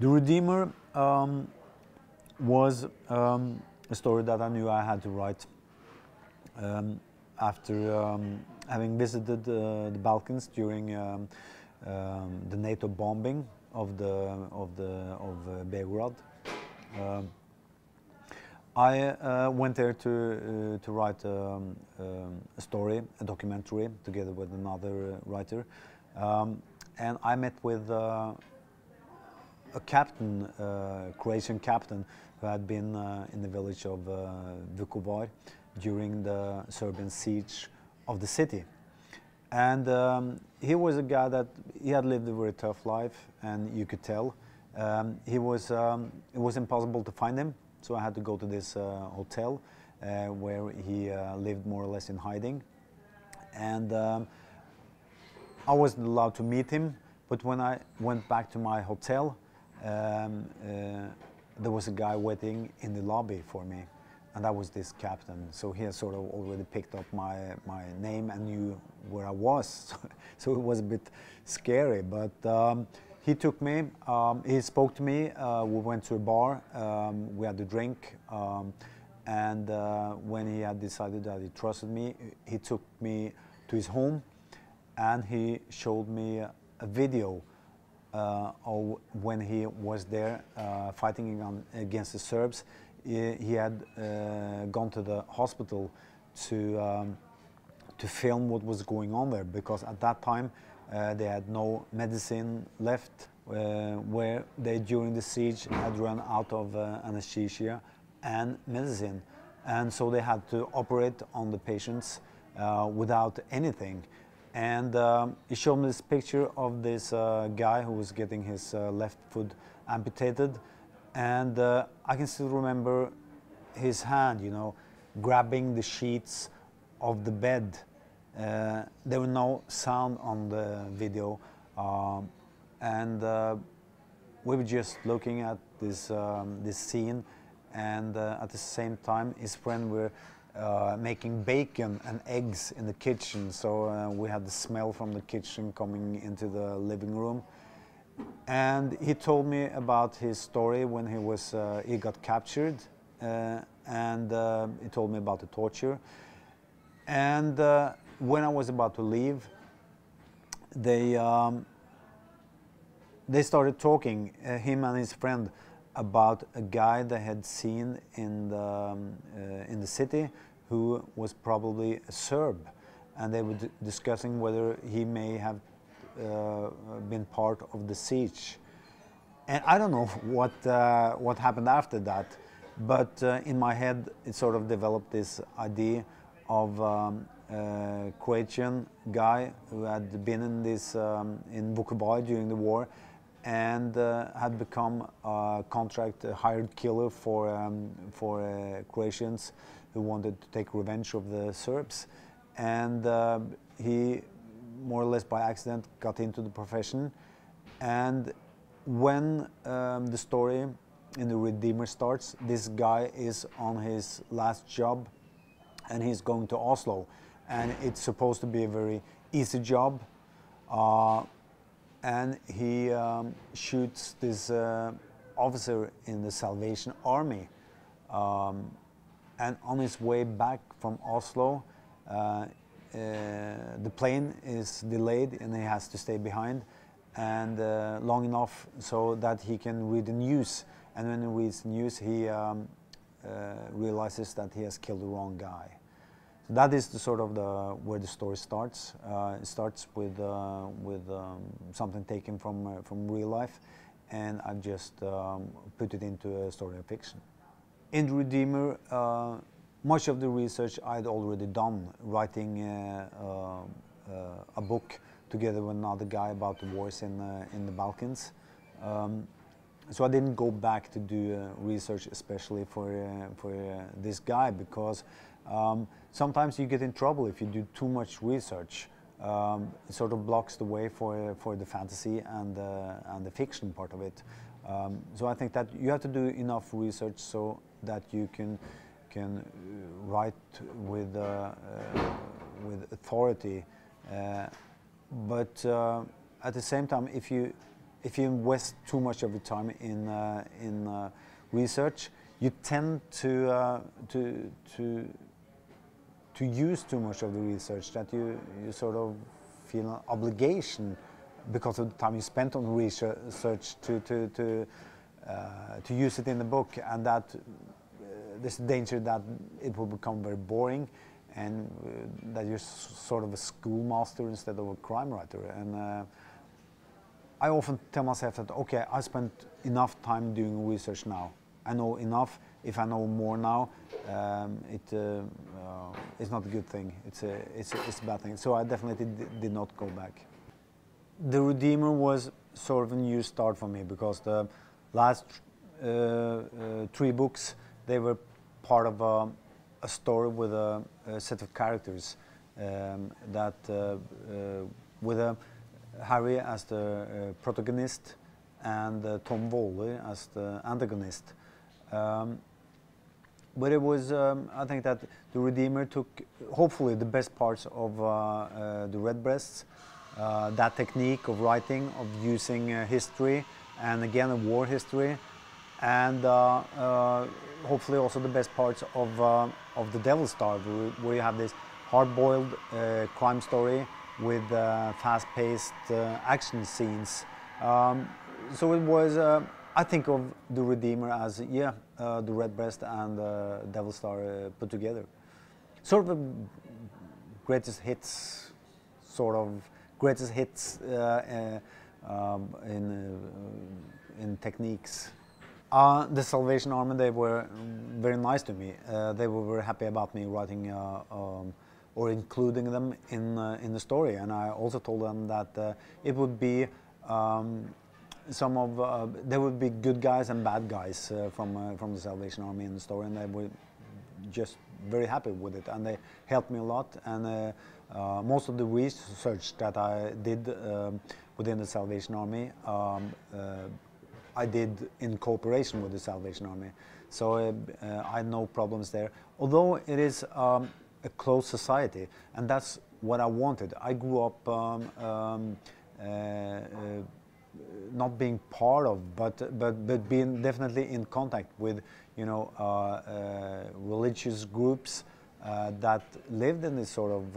The Redeemer was a story that I knew I had to write after having visited the Balkans during the NATO bombing of Belgrade. I went there to write a story, a documentary, together with another writer, and I met with a captain, Croatian captain, who had been in the village of Vukovar during the Serbian siege of the city. And he was a guy that he had lived a very tough life, and you could tell. It was impossible to find him, so I had to go to this hotel where he lived more or less in hiding. And I wasn't allowed to meet him, but when I went back to my hotel, there was a guy waiting in the lobby for me, and that was this captain. So he had sort of already picked up my name and knew where I was. So it was a bit scary, but he took me, he spoke to me, we went to a bar, we had a drink, and when he had decided that he trusted me, he took me to his home, and he showed me a video of when he was there fighting against the Serbs. He had gone to the hospital to film what was going on there, because at that time they had no medicine left, where they during the siege had run out of anesthesia and medicine, and so they had to operate on the patients without anything. And he showed me this picture of this guy who was getting his left foot amputated, and I can still remember his hand, you know, grabbing the sheets of the bed. There was no sound on the video, and we were just looking at this this scene, and at the same time his friend were making bacon and eggs in the kitchen, so we had the smell from the kitchen coming into the living room. And he told me about his story when he got captured, and he told me about the torture. And when I was about to leave, they started talking, him and his friend, about a guy they had seen in the city who was probably a Serb, and they were discussing whether he may have been part of the siege. And I don't know what happened after that, but in my head it sort of developed this idea of a Croatian guy who had been in this in Vukovar during the war, and had become a hired killer for Croatians who wanted to take revenge of the Serbs. And he, more or less by accident, got into the profession. And when the story in The Redeemer starts, this guy is on his last job, and he's going to Oslo. And it's supposed to be a very easy job. And he shoots this officer in the Salvation Army. And on his way back from Oslo, the plane is delayed and he has to stay behind, and long enough so that he can read the news. And when he reads the news, he realizes that he has killed the wrong guy. So that is the sort of where the story starts. It starts with something taken from real life, and I've just put it into a story of fiction. In The Redeemer, much of the research I'd already done, writing a book together with another guy about the wars in the Balkans. So I didn't go back to do research especially for this guy, because sometimes you get in trouble if you do too much research. It sort of blocks the way for the fantasy and the fiction part of it. So I think that you have to do enough research so that you can write with authority, but at the same time, if you if you invest too much of your time in research, you tend to use too much of the research, that you sort of feel an obligation because of the time you spent on research to use it in the book, and that there's a danger that it will become very boring, and that you're sort of a schoolmaster instead of a crime writer. And I often tell myself that, okay, I spent enough time doing research now. I know enough. If I know more now, it's not a good thing. It's a bad thing. So I definitely did not go back. The Redeemer was sort of a new start for me, because the last 3 books, they were part of a story with a set of characters with Harry as the protagonist and Tom Waller as the antagonist. But it was, I think that the Redeemer took hopefully the best parts of the Redbreasts, that technique of writing, of using history, and again a war history, and hopefully also the best parts of the Devil's Star, where you have this hard-boiled crime story with fast-paced action scenes. So it was, I think of the Redeemer as, the Redbreast and Devil's Star put together. Sort of a greatest hits, in techniques. The Salvation Army, they were very nice to me. They were very happy about me writing or including them in the story, and I also told them that it would be there would be good guys and bad guys from the Salvation Army in the story, and they were just very happy with it, and they helped me a lot. And most of the research that I did within the Salvation Army, I did in cooperation with the Salvation Army, so I had no problems there. Although it is a closed society, and that's what I wanted. I grew up not being part of, but being definitely in contact with, religious groups that lived in this sort of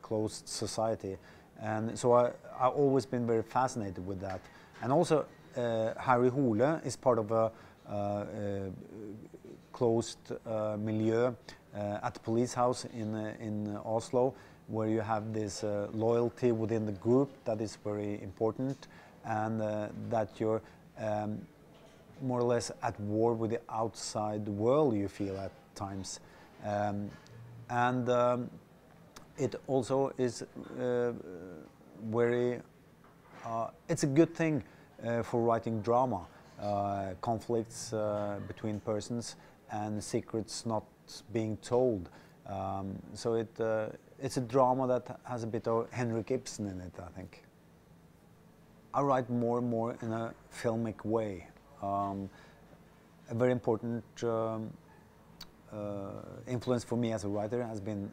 closed society, and so I've always been very fascinated with that. And also, Harry Hole is part of a closed milieu at the police house in Oslo, where you have this loyalty within the group that is very important, and that you're more or less at war with the outside world, you feel at times. It also is very, it's a good thing for writing drama, conflicts between persons and secrets not being told. So it's a drama that has a bit of Henrik Ibsen in it, I think. I write more and more in a filmic way. A very important influence for me as a writer has been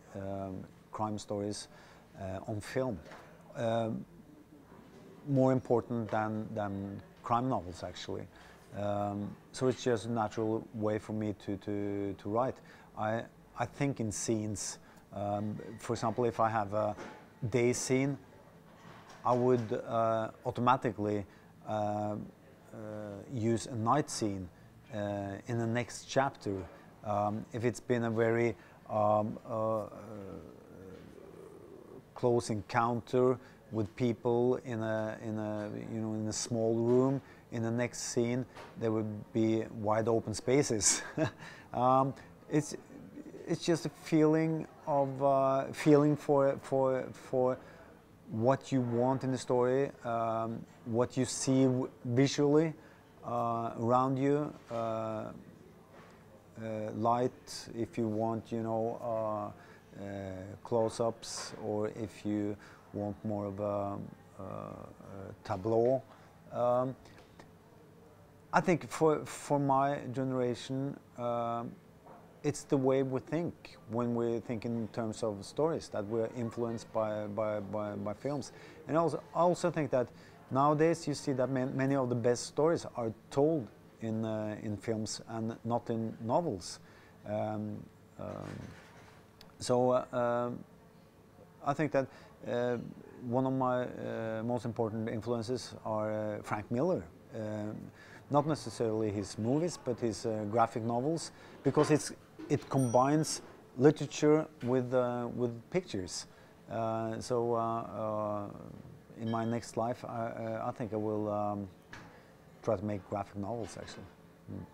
crime stories on film. More important than crime novels, actually. So it's just a natural way for me to write. I think in scenes. For example, if I have a day scene, I would automatically use a night scene in the next chapter. If it's been a very close encounter with people in a small room, in the next scene there would be wide open spaces. It's just a feeling of feeling for what you want in the story, what you see visually around you, light, if you want, close-ups, or if you want more of a tableau. I think for my generation, it's the way we think when we think in terms of stories, that we're influenced by films. And I also think that Nowadays, you see that many of the best stories are told in films and not in novels. Um, um, so I think that one of my most important influences are Frank Miller. Not necessarily his movies, but his graphic novels, because it combines literature with pictures. In my next life, I think I will try to make graphic novels, actually. Mm.